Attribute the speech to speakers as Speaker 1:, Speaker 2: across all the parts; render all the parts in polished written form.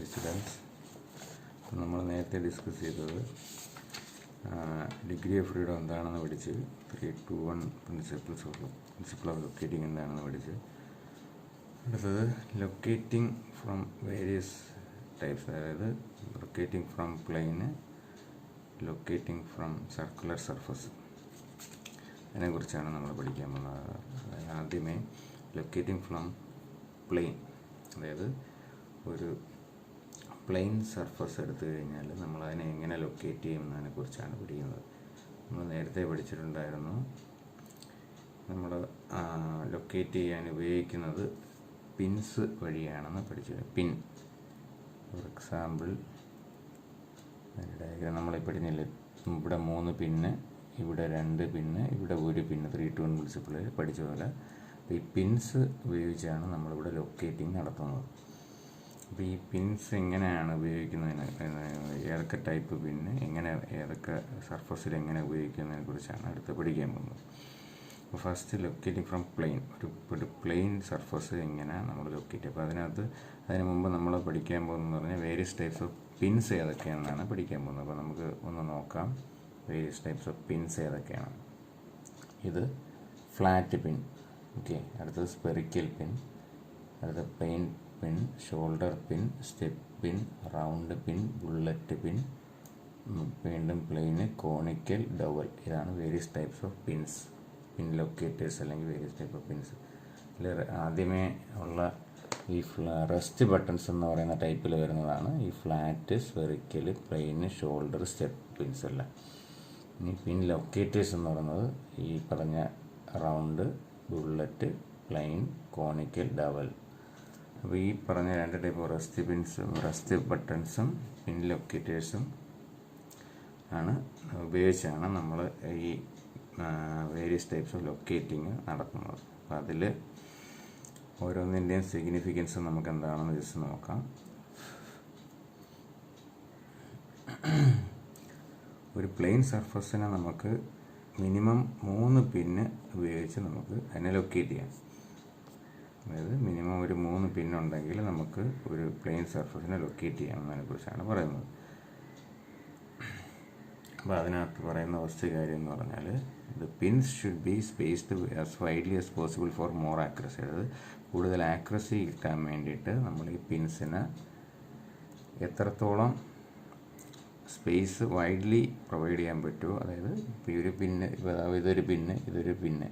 Speaker 1: Students, നമ്മൾ നേരത്തെ discuss ചെയ്തത് ഡിഗ്രി ഓഫ് ഫ്രീഡം എന്താണെന്ന് പഠിച്ച് 3-2-1 പ്രിൻസിപ്പിൾ ഓഫ് ലൊക്കേറ്റിംഗ് എന്താണെന്ന് പഠിച്ച് അടുത്തത് ലൊക്കേറ്റിംഗ് ഫ്രം വേരിയസ് ടൈപ്സ്, അതായത് locating from plane, locating from circular surface, അതിനെക്കുറിച്ചാണ് നമ്മൾ പഠിക്കാൻ പോകുന്നത്. ആദ്യമേ ലൊക്കേറ്റിംഗ് ഫ്രം പ്ലെയിൻ, അതായത് ഒരു പ്ലെയിൻ സർഫസ് എടുത്തു കഴിഞ്ഞാൽ നമ്മൾ അതിനെ എങ്ങനെ ലൊക്കേറ്റ് ചെയ്യും എന്നതിനെക്കുറിച്ചാണ് പഠിക്കുന്നത്. നമ്മൾ നേരത്തെ പഠിച്ചിട്ടുണ്ടായിരുന്നു, നമ്മൾ ലൊക്കേറ്റ് ചെയ്യാൻ ഉപയോഗിക്കുന്നത് പിൻസ് വഴിയാണെന്ന് പഠിച്ചത്. പിൻ, ഫോർ എക്സാമ്പിൾ അതിൻ്റെ ഡയഗ്രാം നമ്മളീ പഠിച്ചില്ലേ, ഇവിടെ 3 പിന്ന്, ഇവിടെ 2 പിന്ന്, ഇവിടെ 1 പിന്ന്, 3-2-1 പ്രിൻസിപ്പിളിൽ പഠിച്ച പോലെ ഈ പിൻസ് ഉപയോഗിച്ചാണ് നമ്മളിവിടെ ലൊക്കേറ്റിംഗ് നടത്തുന്നത്. അപ്പോൾ ഈ പിൻസ് എങ്ങനെയാണ് ഉപയോഗിക്കുന്നതിന്, ഏതൊക്കെ ടൈപ്പ് പിന്ന്, എങ്ങനെ ഏതൊക്കെ സർഫസിൽ എങ്ങനെ ഉപയോഗിക്കുന്നതിനെ കുറിച്ചാണ് അടുത്ത് പഠിക്കാൻ പോകുന്നത്. അപ്പോൾ ഫസ്റ്റ് ലൊക്കേറ്റിംഗ് ഫ്രം പ്ലെയിൻ, ഒരു പ്ലെയിൻ സർഫസ് എങ്ങനെ നമ്മൾ ലൊക്കേറ്റ്. അപ്പോൾ അതിന് മുമ്പ് നമ്മൾ പഠിക്കാൻ പോകുന്നതെന്ന് പറഞ്ഞാൽ വേരിയസ് ടൈപ്സ് ഓഫ് പിൻസ് ഏതൊക്കെയാണെന്നാണ് പഠിക്കാൻ പോകുന്നത്. അപ്പോൾ നമുക്ക് ഒന്ന് നോക്കാം വേരിയസ് ടൈപ്സ് ഓഫ് പിൻസ് ഏതൊക്കെയാണ്. ഇത് ഫ്ലാറ്റ് പിൻ, ഓക്കെ. അടുത്തത് സ്പെറിക്കൽ പിൻ, അടുത്ത പ്ലെയിൻ പിൻ, ഷോൾഡർ പിൻ, സ്റ്റെപ്പ് പിൻ, റൗണ്ട് പിൻ, ബുള്ളറ്റ് പിൻ, വീണ്ടും പ്ലെയിന്, കോണിക്കൽ, ഡവൽ. ഇതാണ് various types of pins, pin locators അല്ലെങ്കിൽ വേരിയസ് ടൈപ്പ് ഓഫ് പിൻസ്. ഇതിൽ ആദ്യമേ ഉള്ള ഈ റെസ്റ്റ് ബട്ടൺസ് എന്ന് പറയുന്ന ടൈപ്പിൽ വരുന്നതാണ് ഈ ഫ്ലാറ്റ്, സ്പെറിക്കൽ, പ്ലെയിന്, ഷോൾഡർ, സ്റ്റെപ്പ് പിൻസ് എല്ലാം. ഇനി പിൻ ലൊക്കേറ്റേഴ്സ് എന്ന് പറയുന്നത് ഈ പറഞ്ഞ round, bullet, plain, conical, Doval. അപ്പോൾ ഈ പറഞ്ഞ 2 ടൈപ്പ് റെസ്റ്റ് ബട്ടൺസും പിൻ ലൊക്കേറ്റേഴ്സും ഉപയോഗിച്ചാണ് നമ്മൾ ഈ വേരിയസ് ടൈപ്സ് ഓഫ് ലൊക്കേറ്റിംഗ് നടത്തുന്നത്. അപ്പോൾ അതിൽ ഓരോന്നിൻ്റെയും സിഗ്നിഫിക്കൻസ് നമുക്ക് എന്താണെന്ന് ജസ്റ്റ് നോക്കാം. ഒരു പ്ലെയിൻ സർഫസിനെ നമുക്ക് മിനിമം 3 പിന്ന് ഉപയോഗിച്ച് നമുക്ക് അതിനെ ലൊക്കേറ്റ് ചെയ്യാം. അതായത് മിനിമം ഒരു 3 പിന്നുണ്ടെങ്കിൽ നമുക്ക് ഒരു പ്ലെയിൻ സർഫസിനെ ലൊക്കേറ്റ് ചെയ്യാമെന്നതിനെക്കുറിച്ചാണ് പറയുന്നത്. അപ്പോൾ അതിനകത്ത് പറയുന്ന ഫസ്റ്റ് കാര്യം എന്ന് പറഞ്ഞാൽ the pins should be spaced as widely as possible for more accuracy. അതായത് കൂടുതൽ ആക്യുറസി കിട്ടാൻ വേണ്ടിയിട്ട് നമ്മൾ ഈ പിൻസിന് എത്രത്തോളം സ്പേസ് വൈഡ്ലി പ്രൊവൈഡ് ചെയ്യാൻ പറ്റുമോ, അതായത് ഇപ്പോൾ ഈ ഒരു പിന്ന്, ഇതൊരു പിന്ന്,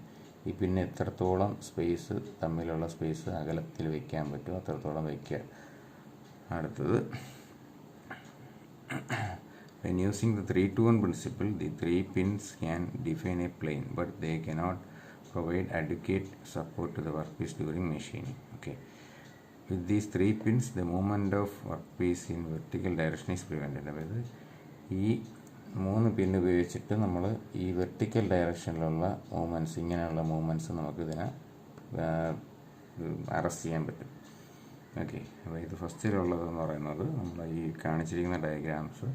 Speaker 1: ഈ പിന്നെ എത്രത്തോളം സ്പേസ് തമ്മിലുള്ള സ്പേസ് അകലത്തിൽ വയ്ക്കാൻ പറ്റുമോ അത്രത്തോളം വയ്ക്കുക. അടുത്തത്, when using the 3-2-1 principle, the 3 pins can define a plane, but they cannot provide adequate support to the workpiece during machining. Okay. With these 3 pins, the movement of workpiece in vertical direction is prevented. അതായത് ഈ 3 പിൻ ഉപയോഗിച്ചിട്ട് നമ്മൾ ഈ vertical ഡയറക്ഷനിലുള്ള movements, ഇങ്ങനെയുള്ള movements നമുക്കിതിനെ arrest ചെയ്യാൻ പറ്റും. Okay. അപ്പോൾ ഇത് ഫസ്റ്റിലുള്ളതെന്ന് പറയുന്നത് നമ്മൾ ഈ കാണിച്ചിരിക്കുന്ന ഡയഗ്രാംസ്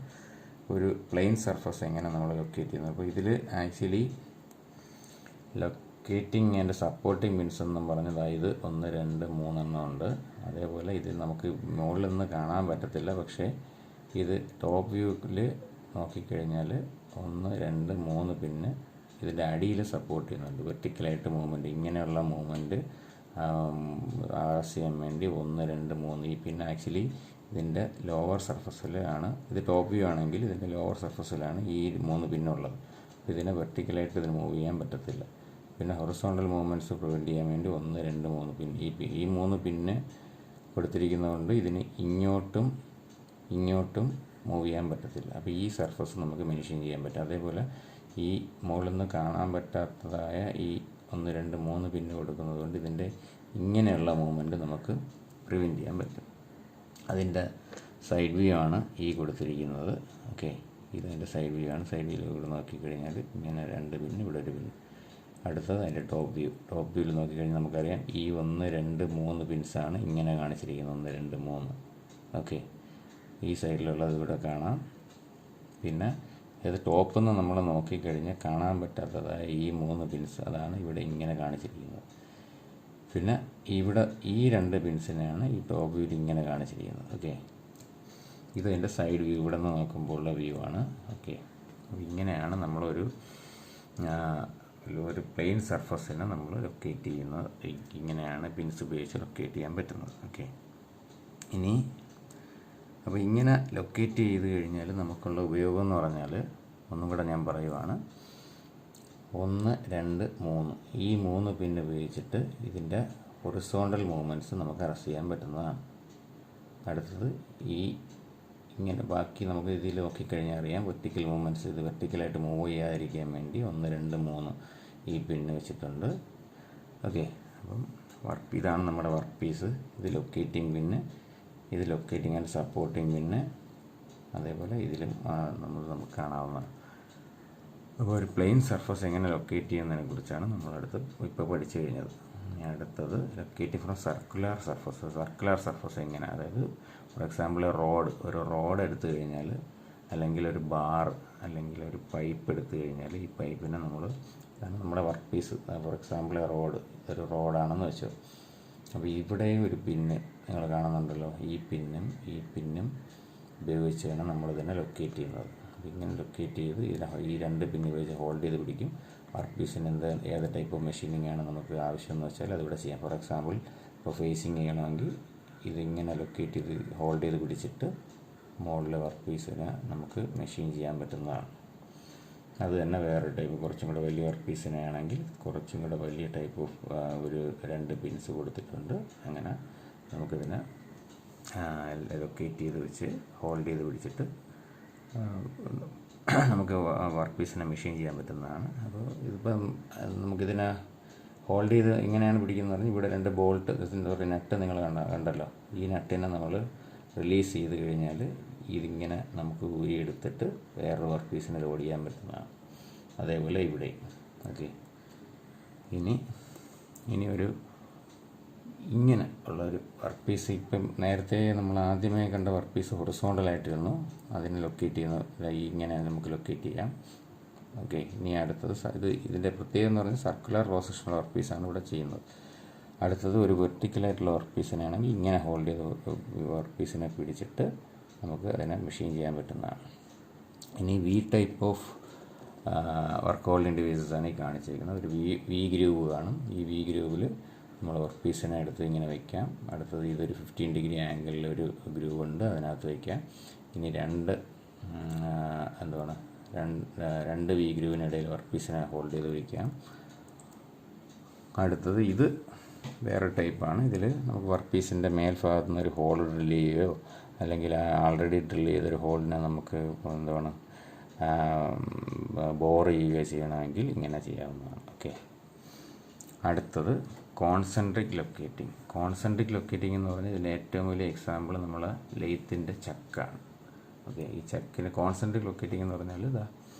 Speaker 1: ഒരു പ്ലെയിൻ സർഫസ് എങ്ങനെ നമ്മൾ ലൊക്കേറ്റ് ചെയ്യുന്നത്. അപ്പോൾ ഇതിൽ actually locating and supporting pins എന്നും പറഞ്ഞത് ഇത് 1, 2, 3 എണ്ണം ഉണ്ട്. അതേപോലെ ഇത് നമുക്ക് മുകളിൽ നിന്ന് കാണാൻ പറ്റത്തില്ല, പക്ഷേ ഇത് ടോപ്പ് വ്യൂവിൽ നോക്കിക്കഴിഞ്ഞാൽ 1, 2, 3 പിന്ന് ഇതിൻ്റെ അടിയിൽ സപ്പോർട്ട് ചെയ്യുന്നുണ്ട്. വെർട്ടിക്കലായിട്ട് മൂവ്മെൻറ്റ്, ഇങ്ങനെയുള്ള മൂവ്മെൻറ്റ് ആർസ് ചെയ്യാൻ വേണ്ടി 1, 2, 3 ഈ പിൻ ആക്ച്വലി ഇതിൻ്റെ ലോവർ സർഫസിലാണ്. ഇത് ടോപ്പ് വ്യൂ ആണെങ്കിൽ ഇതിൻ്റെ ലോവർ സർഫസിലാണ് ഈ 3 പിന്നുള്ളത്. അപ്പോൾ ഇതിനെ വെർട്ടിക്കലായിട്ട് ഇതിന് മൂവ് ചെയ്യാൻ പറ്റത്തില്ല. പിന്നെ ഹൊറിസോണ്ടൽ മൂവ്മെൻറ്റ്സ് പ്രിവെൻറ്റ് ചെയ്യാൻ വേണ്ടി 1, 2, 3 പിൻ, ഈ 3 പിന്ന് കൊടുത്തിരിക്കുന്നതുകൊണ്ട് ഇതിന് ഇങ്ങോട്ടും മൂവ് ചെയ്യാൻ പറ്റത്തില്ല. അപ്പോൾ ഈ സർഫസ് നമുക്ക് മെൻഷൻ ചെയ്യാൻ പറ്റും. അതേപോലെ ഈ മുകളിൽ നിന്ന് കാണാൻ പറ്റാത്തതായ ഈ 1, 2, 3 പിന്ന് കൊടുക്കുന്നത് കൊണ്ട് ഇതിൻ്റെ ഇങ്ങനെയുള്ള മൂവ്മെൻറ്റ് നമുക്ക് പ്രിവെൻറ്റ് ചെയ്യാൻ പറ്റും. അതിൻ്റെ സൈഡ് വ്യൂ ആണ് ഈ കൊടുത്തിരിക്കുന്നത്. ഓക്കെ, ഇതിൻ്റെ സൈഡ് വ്യൂ ആണ്. സൈഡ് വ്യൂ ഇവിടെ നോക്കിക്കഴിഞ്ഞാൽ ഇങ്ങനെ 2 പിന്ന്, ഇവിടെ 1 പിന്ന്. അടുത്തത് അതിൻ്റെ ടോപ്പ് വ്യൂവിൽ നോക്കിക്കഴിഞ്ഞാൽ നമുക്കറിയാം ഈ 1, 2, 3 പിൻസാണ് ഇങ്ങനെ കാണിച്ചിരിക്കുന്നത്. 1, 2, 3. ഓക്കെ, ഈ സൈഡിലുള്ളത് ഇവിടെ കാണാം. പിന്നെ ഇത് ടോപ്പിൽ നിന്ന് നമ്മൾ നോക്കിക്കഴിഞ്ഞാൽ കാണാൻ പറ്റാത്തതായ ഈ 3 പിൻസ്, അതാണ് ഇവിടെ ഇങ്ങനെ കാണിച്ചിരിക്കുന്നത്. പിന്നെ ഇവിടെ ഈ 2 പിൻസിനെയാണ് ഈ ടോപ്പ് വ്യൂവിൽ ഇങ്ങനെ കാണിച്ചിരിക്കുന്നത്. ഓക്കെ, ഇതിൻ്റെ സൈഡ് വ്യൂ ഇവിടെ നിന്ന് നോക്കുമ്പോഴുള്ള വ്യൂ ആണ്. ഓക്കെ, അപ്പോൾ ഇങ്ങനെയാണ് നമ്മളൊരു ഒരു പ്ലെയിൻ സർഫസിനെ നമ്മൾ ലൊക്കേറ്റ് ചെയ്യുന്നത്. ഇങ്ങനെയാണ് പിൻസ് ഉപയോഗിച്ച് ലൊക്കേറ്റ് ചെയ്യാൻ പറ്റുന്നത്. ഓക്കെ, ഇനി അപ്പോൾ ഇങ്ങനെ ലൊക്കേറ്റ് ചെയ്ത് കഴിഞ്ഞാൽ നമുക്കുള്ള ഉപയോഗം എന്ന് പറഞ്ഞാൽ ഒന്നും കൂടെ ഞാൻ പറയുവാണ്. 1, 2, 3 ഈ 3 പിൻ ഉപയോഗിച്ചിട്ട് ഇതിൻ്റെ ഹൊറിസോണ്ടൽ മൂവ്മെൻറ്റ്സ് നമുക്ക് അറസ്റ്റ് ചെയ്യാൻ പറ്റുന്നതാണ്. അടുത്തത് ഇങ്ങനെ ബാക്കി നമുക്ക് ഇതിൽ നോക്കിക്കഴിഞ്ഞാൽ അറിയാം വെർട്ടിക്കൽ മൂവ്മെൻറ്റ്സ്. ഇത് വെർട്ടിക്കലായിട്ട് മൂവ് ചെയ്യാതിരിക്കാൻ വേണ്ടി 1, 2, 3 ഈ പിന്ന് വെച്ചിട്ടുണ്ട്. ഓക്കെ, അപ്പം ഇതാണ് നമ്മുടെ വർക്ക് പീസ്. ഇത് ലൊക്കേറ്റിംഗ് പിന്ന്, ഇത് ലൊക്കേറ്റിംഗ് ആൻഡ് സപ്പോർട്ടിംഗ് പിന്ന്, അതേപോലെ ഇതിലും നമുക്ക് കാണാവുന്നതാണ്. അപ്പോൾ ഒരു പ്ലെയിൻ സർഫസ് എങ്ങനെ ലൊക്കേറ്റ് ചെയ്യുന്നതിനെ കുറിച്ചാണ് നമ്മളടുത്ത് ഇപ്പോൾ പഠിച്ചു കഴിഞ്ഞത്. അടുത്തത് locating from circular surface. Circular surface എങ്ങനെ, അതായത് ഫോർ എക്സാമ്പിൾ ഒരു റോഡ് എടുത്തു കഴിഞ്ഞാൽ, അല്ലെങ്കിൽ ഒരു ബാർ, അല്ലെങ്കിൽ ഒരു പൈപ്പ് എടുത്തു കഴിഞ്ഞാൽ, ഈ പൈപ്പിനെ ഇതാണ് നമ്മുടെ വർക്ക് പീസ്. ഫോർ എക്സാമ്പിൾ ഒരു റോഡാണെന്ന് വെച്ചോ. അപ്പോൾ ഇവിടെ ഒരു പിന്ന് നിങ്ങൾ കാണുന്നുണ്ടല്ലോ, ഈ പിന്നും ഉപയോഗിച്ച് വേണം നമ്മളിതിനെ ലൊക്കേറ്റ് ചെയ്യുന്നത്. അപ്പോൾ ഇങ്ങനെ ലൊക്കേറ്റ് ചെയ്ത് ഈ 2 പിന്ന് ഉപയോഗിച്ച് ഹോൾഡ് ചെയ്ത് പിടിക്കും. വർക്ക് പീസിന് ഏത് ടൈപ്പ് ഓഫ് മെഷീനിങ് ആണ് നമുക്ക് ആവശ്യമെന്ന് വെച്ചാൽ അതിവിടെ ചെയ്യാം. ഫോർ എക്സാമ്പിൾ ഇപ്പോൾ ഫേസിങ് ചെയ്യണമെങ്കിൽ ഇതിങ്ങനെ ലൊക്കേറ്റ് ചെയ്ത് ഹോൾഡ് ചെയ്ത് പിടിച്ചിട്ട് മുകളിലെ വർക്ക് പീസിനെ നമുക്ക് മെഷീൻ ചെയ്യാൻ പറ്റുന്നതാണ്. അത് തന്നെ വേറെ ടൈപ്പ് കുറച്ചും കൂടെ വലിയ വർക്ക് പീസിനെ ആണെങ്കിൽ കുറച്ചും കൂടെ വലിയ ടൈപ്പ് ഓഫ് ഒരു 2 പിൻസ് കൊടുത്തിട്ടുണ്ട്. അങ്ങനെ നമുക്കിതിനെ ലൊക്കേറ്റ് ചെയ്ത് വെച്ച് ഹോൾഡ് ചെയ്ത് പിടിച്ചിട്ട് നമുക്ക് വർക്ക് പീസിനെ മെഷീൻ ചെയ്യാൻ പറ്റുന്നതാണ്. അപ്പോൾ ഇതിപ്പം നമുക്കിതിനെ ഹോൾഡ് ചെയ്ത് ഇങ്ങനെയാണ് പിടിക്കുന്നത് പറഞ്ഞാൽ ഇവിടെ 2 ബോൾട്ട് ഒരു നട്ട് നിങ്ങൾ കണ്ടല്ലോ. ഈ നട്ടിനെ നമ്മൾ റിലീസ് ചെയ്ത് കഴിഞ്ഞാൽ ഇതിങ്ങനെ നമുക്ക് ഊരിയെടുത്തിട്ട് വേറൊരു വർക്ക് പീസിനെ ലോഡ് ചെയ്യാൻ പറ്റുന്നതാണ്. അതേപോലെ ഇവിടെ. ഓക്കെ, ഇനി ഒരു ഇങ്ങനെ ഉള്ളൊരു വർക്ക് പീസ്. ഇപ്പം നേരത്തെ നമ്മൾ ആദ്യമേ കണ്ട വർക്ക് പീസ് ഹൊറിസോണ്ടലായിട്ടിരുന്നു, അതിനെ ലൊക്കേറ്റ് ചെയ്യുന്ന ഇങ്ങനെ നമുക്ക് ലൊക്കേറ്റ് ചെയ്യാം. ഓക്കെ, ഇനി അടുത്തത് ഇതിൻ്റെ പ്രത്യേകത എന്ന് പറഞ്ഞാൽ സർക്കുലർ റോസേഷണൽ വർക്ക് പീസാണ് ഇവിടെ ചെയ്യുന്നത്. അടുത്തത് ഒരു വെർട്ടിക്കലായിട്ടുള്ള വർക്ക് പീസിനാണെങ്കിൽ ഇങ്ങനെ ഹോൾഡ് ചെയ്ത് വർക്ക് പീസിനെ പിടിച്ചിട്ട് നമുക്ക് അതിനെ മെഷീൻ ചെയ്യാൻ പറ്റുന്നതാണ്. ഇനി type of work holding devices ആണ് ഈ കാണിച്ചിരിക്കുന്നത്. ഒരു വി ഗ്രൂവ് കാണും. ഈ വി ഗ്രൂവിൽ നമ്മൾ വർക്ക് പീസിനെ എടുത്ത് ഇങ്ങനെ വയ്ക്കാം. അടുത്തത് ഇതൊരു 15 ഡിഗ്രി ആംഗിളിൽ ഒരു ഗ്രൂവ് ഉണ്ട്, അതിനകത്ത് വയ്ക്കാം. ഇനി രണ്ട് വി ഗ്രൂവിനിടയിൽ വർക്ക് പീസിനെ ഹോൾഡ് ചെയ്ത് വയ്ക്കാം. അടുത്തത് ഇത് വേറെ ടൈപ്പാണ്. ഇതിൽ നമുക്ക് വർക്ക് പീസിൻ്റെ മേൽഭാഗത്തു നിന്ന് ഒരു ഹോൾ ഡ്രിൽ ചെയ്യുകയോ അല്ലെങ്കിൽ ആൾറെഡി ഡ്രിൽ ചെയ്തൊരു ഹോളിനെ നമുക്ക് ബോർ ചെയ്യുകയോ ചെയ്യണമെങ്കിൽ ഇങ്ങനെ ചെയ്യാവുന്നതാണ്. ഓക്കെ, അടുത്തത് കോൺസെൻട്രിക് ലൊക്കേറ്റിംഗ്. കോൺസെൻട്രിക് ലൊക്കേറ്റിംഗ് എന്ന് പറഞ്ഞാൽ ഇതിൻ്റെ ഏറ്റവും വലിയ എക്സാമ്പിൾ നമ്മൾ ലെയ്ത്തിൻ്റെ ചക്കാണ്. ഓക്കെ, ഈ ചക്കിന് കോൺസെൻട്രിക് ലൊക്കേറ്റിംഗ് എന്ന് പറഞ്ഞാൽ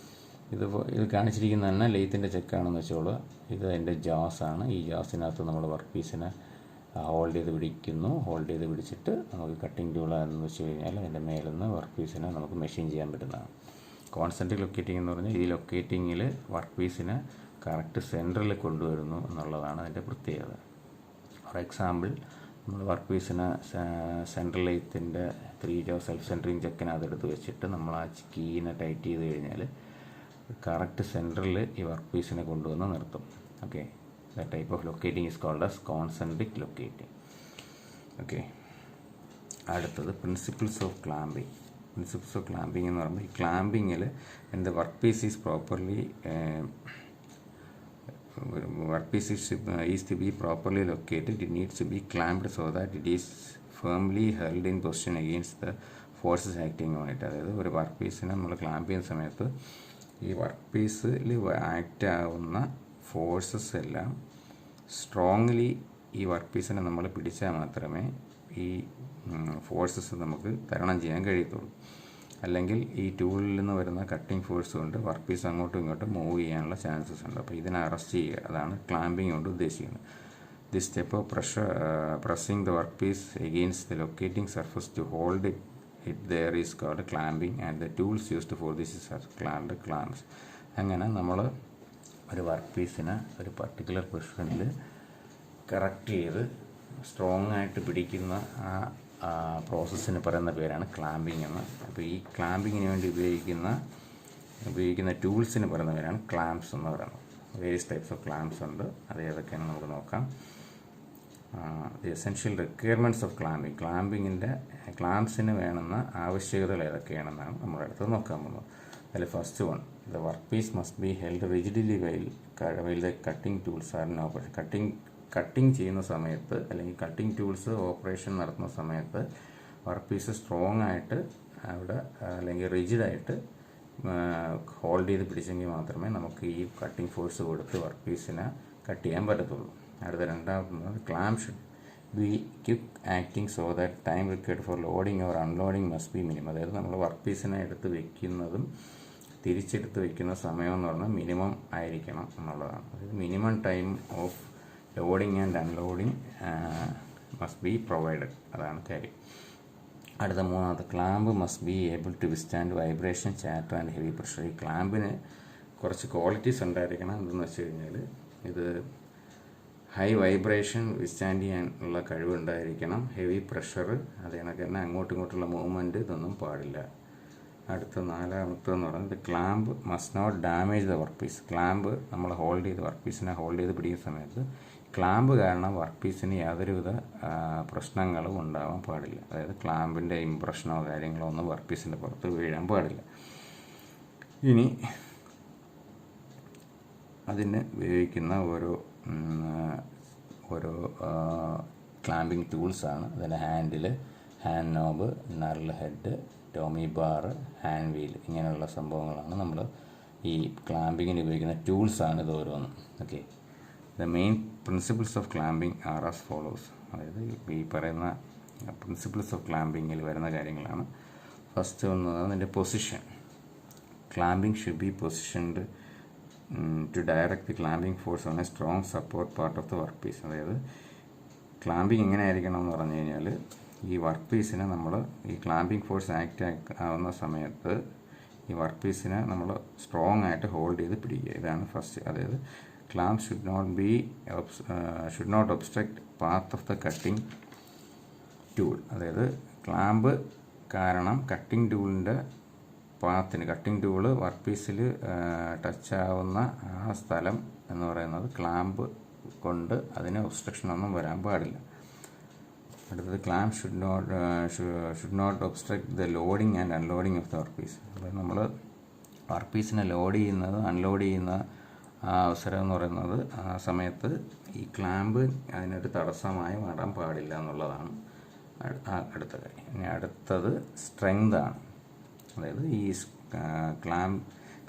Speaker 1: ഇത് കാണിച്ചിരിക്കുന്നത് തന്നെ ലെയ്ത്തിൻ്റെ ചെക്കാണെന്ന് വെച്ചോളൂ. ഇത് അതിൻ്റെ ജാസാണ്. ഈ ജാസിനകത്ത് നമ്മൾ വർക്ക് പീസിനെ ഹോൾഡ് ചെയ്ത് പിടിക്കുന്നു. ഹോൾഡ് ചെയ്ത് പിടിച്ചിട്ട് നമുക്ക് കട്ടിംഗ് ടൂൾ എന്ന് വെച്ച് കഴിഞ്ഞാൽ അതിൻ്റെ മേലിൽ നിന്ന് വർക്ക് പീസിനെ നമുക്ക് മെഷീൻ ചെയ്യാൻ പറ്റുന്നതാണ്. കോൺസെൻട്രിക് ലൊക്കേറ്റിംഗ് എന്ന് പറഞ്ഞാൽ ഈ ലൊക്കേറ്റിങ്ങിൽ വർക്ക് പീസിനെ കറക്റ്റ് സെൻറ്ററിൽ കൊണ്ടുവരുന്നു എന്നുള്ളതാണ് അതിൻ്റെ പ്രത്യേകത. ഫോർ എക്സാമ്പിൾ നമ്മൾ വർക്ക് പീസിനെ സെൻട്രൽ ലെയ്ത്തിൻ്റെ 3 ജോ സെൽഫ് സെൻറ്ററിങ് ചെക്കിനെ അതെടുത്ത് വെച്ചിട്ട് നമ്മൾ ആ കീനെ ടൈറ്റ് ചെയ്ത് കഴിഞ്ഞാൽ കറക്റ്റ് സെൻറ്ററിൽ ഈ വർക്ക് പീസിനെ കൊണ്ടുവന്ന് നിർത്തും. Okay, the type of locating is called as concentric locating. Okay, അടുത്തത് principles of clamping. Principles of clamping എന്ന് പറയുമ്പോൾ ഈ ക്ലാമ്പിങ്ങിൽ the work piece is properly is to be properly located. It needs to be clamped so that it is firmly held in position against the forces acting on it. അതായത് ഒരു work പീസിനെ നമ്മൾ clamp ചെയ്യുന്ന സമയത്ത് ഈ work പീസിൽ act ആവുന്ന forces എല്ലാം strongly ഈ വർക്ക് പീസിനെ നമ്മൾ പിടിച്ചാൽ മാത്രമേ ഈ ഫോഴ്സസ് നമുക്ക് തരണം ചെയ്യാൻ കഴിയത്തുള്ളൂ. അല്ലെങ്കിൽ ഈ ടൂളിൽ നിന്ന് വരുന്ന കട്ടിംഗ് ഫോഴ്സ് കൊണ്ട് വർക്ക് പീസ് അങ്ങോട്ടും ഇങ്ങോട്ടും മൂവ് ചെയ്യാനുള്ള ചാൻസസ് ഉണ്ട്. അപ്പോൾ ഇതിനെ അറസ്റ്റ് ചെയ്യുക, അതാണ് ക്ലാമ്പിംഗ് കൊണ്ട് ഉദ്ദേശിക്കുന്നത്. This step of pressing the work piece against the locating surface to hold it there is called clamping and the tools used for this is clamps. അങ്ങനെ നമ്മൾ ഒരു വർക്ക് പീസിനെ ഒരു പർട്ടിക്കുലർ പൊസിഷനിൽ കറക്റ്റ് ചെയ്ത് സ്ട്രോങ് ആയിട്ട് പിടിക്കുന്ന ആ പ്രോസസ്സിന് പറയുന്ന പേരാണ് ക്ലാമ്പിംഗ് എന്ന്. അപ്പോൾ ഈ ക്ലാമ്പിങ്ങിന് വേണ്ടി ഉപയോഗിക്കുന്ന ടൂൾസിന് പറയുന്ന പേരാണ് ക്ലാംപ്സ് എന്ന് പറയുന്നത്. വേരിയസ് ടൈപ്സ് ഓഫ് ക്ലാംപ്സ് ഉണ്ട്. അത് ഏതൊക്കെയാണെന്ന് നമുക്ക് നോക്കാം. ദി എസെൻഷ്യൽ റിക്വയർമെൻറ്റ്സ് ഓഫ് ക്ലാമ്പിങ്ങിൻ്റെ ക്ലാംപ്സിന് വേണമെന്ന ആവശ്യകതകൾ ഏതൊക്കെയാണെന്നാണ് നമ്മുടെ അടുത്ത് നോക്കാൻ പോകുന്നത്. അതിൽ first one, the work piece must be held rigidly while the cutting tools are in operation. Cutting ചെയ്യുന്ന സമയത്ത് അല്ലെങ്കിൽ കട്ടിംഗ് ടൂൾസ് ഓപ്പറേഷൻ നടത്തുന്ന സമയത്ത് വർക്ക് പീസ് സ്ട്രോങ് ആയിട്ട് അവിടെ അല്ലെങ്കിൽ റിജിഡായിട്ട് ഹോൾഡ് ചെയ്ത് പിടിച്ചെങ്കിൽ മാത്രമേ നമുക്ക് ഈ കട്ടിംഗ് ഫോഴ്സ് കൊടുത്ത് വർക്ക് പീസിനെ കട്ട് ചെയ്യാൻ പറ്റത്തുള്ളൂ. അടുത്ത രണ്ടാമത്, clamp should be quick acting so that time required for loading or unloading must B minimum. അതായത് നമ്മൾ വർക്ക് പീസിനെ എടുത്ത് വെക്കുന്നതും തിരിച്ചെടുത്ത് വെക്കുന്ന സമയം എന്ന് പറഞ്ഞാൽ മിനിമം ആയിരിക്കണം എന്നുള്ളതാണ്. അതായത് minimum time of loading and unloading must be provided. അതാണ് കാര്യം. അടുത്ത മൂന്നാമത്തെ, clamp must be able to withstand vibration, chatter and heavy pressure. ഈ ക്ലാമ്പിന് കുറച്ച് ക്വാളിറ്റീസ് ഉണ്ടായിരിക്കണം. എന്തെന്ന് വെച്ച് കഴിഞ്ഞാൽ ഇത് ഹൈ വൈബ്രേഷൻ വിസ്റ്റാൻഡ് ചെയ്യാനുള്ള കഴിവുണ്ടായിരിക്കണം. ഹെവി പ്രഷർ, അത് കണക്ക് തന്നെ അങ്ങോട്ടും ഇങ്ങോട്ടുള്ള മൂവ്മെൻറ്റ് ഇതൊന്നും പാടില്ല. അടുത്ത നാലാമത്തെന്ന് പറയുന്നത്, clamp must not damage the work piece. Clamp നമ്മൾ വർക്ക് പീസിനെ ഹോൾഡ് ചെയ്ത് പിടിക്കുന്ന സമയത്ത് ക്ലാമ്പ് കാരണം വർക്ക് പീസിന് യാതൊരുവിധ പ്രശ്നങ്ങളും ഉണ്ടാവാൻ പാടില്ല. അതായത് ക്ലാമ്പിൻ്റെ ഇംപ്രഷനോ കാര്യങ്ങളോ ഒന്നും വർക്ക് പീസിൻ്റെ പുറത്ത് വീഴാൻ പാടില്ല. ഇനി അതിന് ഉപയോഗിക്കുന്ന ഓരോ ക്ലാമ്പിംഗ് ടൂൾസാണ്. അതിൽ handle, hand knob, knurl head, tommy bar, hand wheel, ഇങ്ങനെയുള്ള സംഭവങ്ങളാണ് നമ്മൾ ഈ ക്ലാമ്പിങ്ങിന് ഉപയോഗിക്കുന്ന ടൂൾസാണ് ഇത് ഓരോന്നും. Okay, the main principles of clamping are as follows. അതായത് ഈ പറയുന്ന പ്രിൻസിപ്പിൾസ് ഓഫ് ക്ലാമ്പിങ്ങിൽ വരുന്ന കാര്യങ്ങളാണ്. ഫസ്റ്റ് വന്നത് അതിൻ്റെ position. Clamping should be positioned to direct the clamping force on a strong support part of the work piece. അതായത് clamping എങ്ങനെ ആയിരിക്കണം എന്ന് പറഞ്ഞു കഴിഞ്ഞാൽ, ഈ വർക്ക് പീസിനെ നമ്മൾ ഈ ക്ലാമ്പിംഗ് ഫോഴ്സ് ആക്ട് ആവുന്ന സമയത്ത് ഈ വർക്ക് പീസിനെ നമ്മൾ സ്ട്രോങ് ആയിട്ട് ഹോൾഡ് ചെയ്ത് പിടിക്കുക. ഇതാണ് ഫസ്റ്റ്. അതായത് clamp should not obstruct path of the cutting tool. അതായത് ക്ലാമ്പ് കാരണം കട്ടിംഗ് ടൂളിൻ്റെ കട്ടിംഗ് ടൂള് വർക്ക് പീസിൽ ടച്ച് ആവുന്ന ആ സ്ഥലം എന്ന് പറയുന്നത് ക്ലാമ്പ് കൊണ്ട് അതിന് ഒബ്സ്ട്രക്ഷനൊന്നും വരാൻ പാടില്ല. അടുത്തത്, clamp should not obstruct the loading and unloading of the work piece. അതായത് നമ്മൾ വർക്ക് പീസിനെ ലോഡ് ചെയ്യുന്നത് അൺലോഡ് ചെയ്യുന്ന ആ അവസരം എന്ന് പറയുന്നത് ആ സമയത്ത് ഈ ക്ലാമ്പ് അതിനൊരു തടസ്സമായി മാറാൻ പാടില്ല എന്നുള്ളതാണ് അടുത്ത കാര്യം. ഇനി അടുത്തത് സ്ട്രെങ്ത് ആണ്. അതായത് ഈ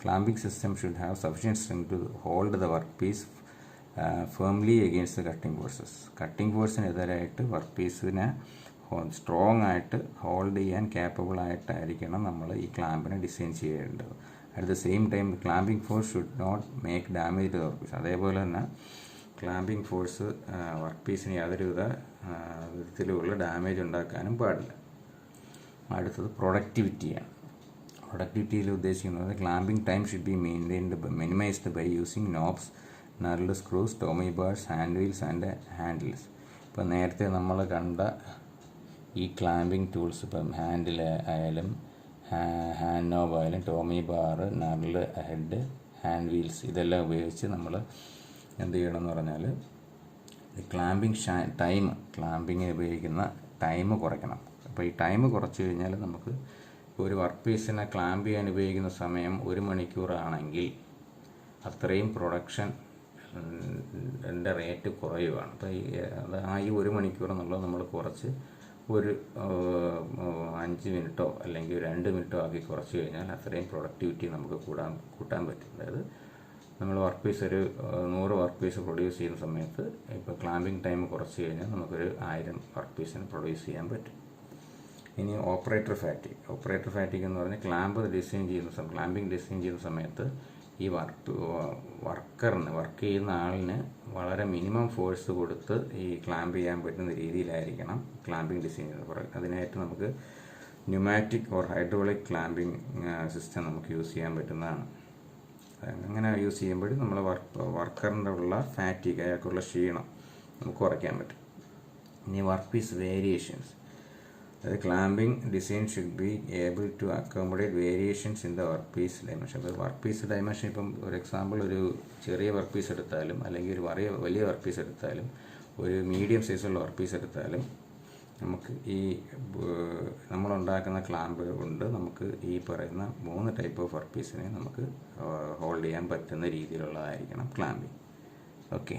Speaker 1: clamping system should have sufficient strength to hold the work piece firmly against the cutting forces. Cutting ഫോഴ്സിനെതിരായിട്ട് വർക്ക് പീസിനെ സ്ട്രോങ് ആയിട്ട് ഹോൾഡ് ചെയ്യാൻ കേപ്പബിൾ ആയിട്ടായിരിക്കണം നമ്മൾ ഈ ക്ലാമ്പിനെ ഡിസൈൻ ചെയ്യേണ്ടത്. At the same time clamping force should not make damage to the work piece. അതേപോലെ തന്നെ ക്ലാമ്പിംഗ് ഫോഴ്സ് വർക്ക് പീസിന് യാതൊരുവിധ വിധത്തിലുള്ള ഡാമേജ് ഉണ്ടാക്കാനും പാടില്ല. അടുത്തത് പ്രൊഡക്ടിവിറ്റിയാണ്. പ്രൊഡക്ടിവിറ്റിയിൽ ഉദ്ദേശിക്കുന്നത്, clamping time should be minimized by using knobs, knurled screws, tommy bars, hand wheels and handles. ഇപ്പം നേരത്തെ നമ്മൾ കണ്ട ഈ ക്ലാമ്പിംഗ് ടൂൾസ്, ഇപ്പം ഹാൻഡിൽ ആയാലും ഹാൻഡ് നോബ് ആയാലും tommy bar, knurl head, hand wheels, ഇതെല്ലാം ഉപയോഗിച്ച് നമ്മൾ എന്ത് ചെയ്യണമെന്ന് പറഞ്ഞാൽ ക്ലാമ്പിങ്ങിന് ഉപയോഗിക്കുന്ന ടൈം കുറയ്ക്കണം. അപ്പോൾ ഈ ടൈം കുറച്ച് കഴിഞ്ഞാൽ നമുക്ക് ഒരു വർക്ക് പീസിനെ ക്ലാമ്പ് ചെയ്യാൻ ഉപയോഗിക്കുന്ന സമയം 1 മണിക്കൂറാണെങ്കിൽ അത്രയും പ്രൊഡക്ഷൻ്റെ റേറ്റ് കുറയുകയാണ്. അപ്പോൾ ഈ 1 മണിക്കൂർ എന്നുള്ളത് നമ്മൾ കുറച്ച് ഒരു 5 മിനിറ്റോ അല്ലെങ്കിൽ 2 മിനിറ്റോ ആക്കി കുറച്ച് കഴിഞ്ഞാൽ അത്രയും പ്രൊഡക്ടിവിറ്റി നമുക്ക് കൂട്ടാൻ പറ്റും. അതായത് നമ്മൾ വർക്ക് പീസ് ഒരു 100 വർക്ക് പീസ് പ്രൊഡ്യൂസ് ചെയ്യുന്ന സമയത്ത് ഇപ്പോൾ ക്ലാമ്പിംഗ് ടൈം കുറച്ച് കഴിഞ്ഞാൽ നമുക്കൊരു 1000 വർക്ക് പീസിന് പ്രൊഡ്യൂസ് ചെയ്യാൻ പറ്റും. ഇനി ഓപ്പറേറ്റർ ഫാറ്റിക് എന്ന് പറഞ്ഞാൽ ക്ലാമ്പിംഗ് ഡിസൈൻ ചെയ്യുന്ന സമയത്ത് ഈ വർക്ക് ചെയ്യുന്ന ആളിന് വളരെ മിനിമം ഫോഴ്സ് കൊടുത്ത് ഈ ക്ലാമ്പ് ചെയ്യാൻ പറ്റുന്ന രീതിയിലായിരിക്കണം ക്ലാമ്പിംഗ് ഡിസൈൻ ചെയ്യുന്നത്. അതിനായിട്ട് നമുക്ക് pneumatic or hydraulic clamping system നമുക്ക് യൂസ് ചെയ്യാൻ പറ്റുന്നതാണ്. അങ്ങനെ യൂസ് ചെയ്യുമ്പോഴും നമ്മൾ വർക്കറിൻ്റെ ഉള്ള ഫാറ്റിക്, അയാൾക്കുള്ള ക്ഷീണം നമുക്ക് കുറയ്ക്കാൻ പറ്റും. ഇനി വർക്ക് പീസ് വേരിയേഷൻസ്. അതായത് clamping design should be able to accommodate variations in the work piece dimension. അപ്പോൾ വർക്ക് പീസ് ഡയമെൻഷൻ ഇപ്പം ഒരു എക്സാമ്പിൾ ഒരു ചെറിയ വർക്ക് പീസ് എടുത്താലും അല്ലെങ്കിൽ ഒരു വലിയ വർക്ക് പീസ് എടുത്താലും ഒരു മീഡിയം സൈസുള്ള വർക്ക് പീസ് എടുത്താലും നമുക്ക് ഈ നമ്മളുണ്ടാക്കുന്ന ക്ലാമ്പ് കൊണ്ട് നമുക്ക് ഈ പറയുന്ന 3 ടൈപ്പ് ഓഫ് വർക്ക് പീസിനെ നമുക്ക് ഹോൾഡ് ചെയ്യാൻ പറ്റുന്ന രീതിയിലുള്ളതായിരിക്കണം ക്ലാമ്പിംഗ്. ഓക്കെ.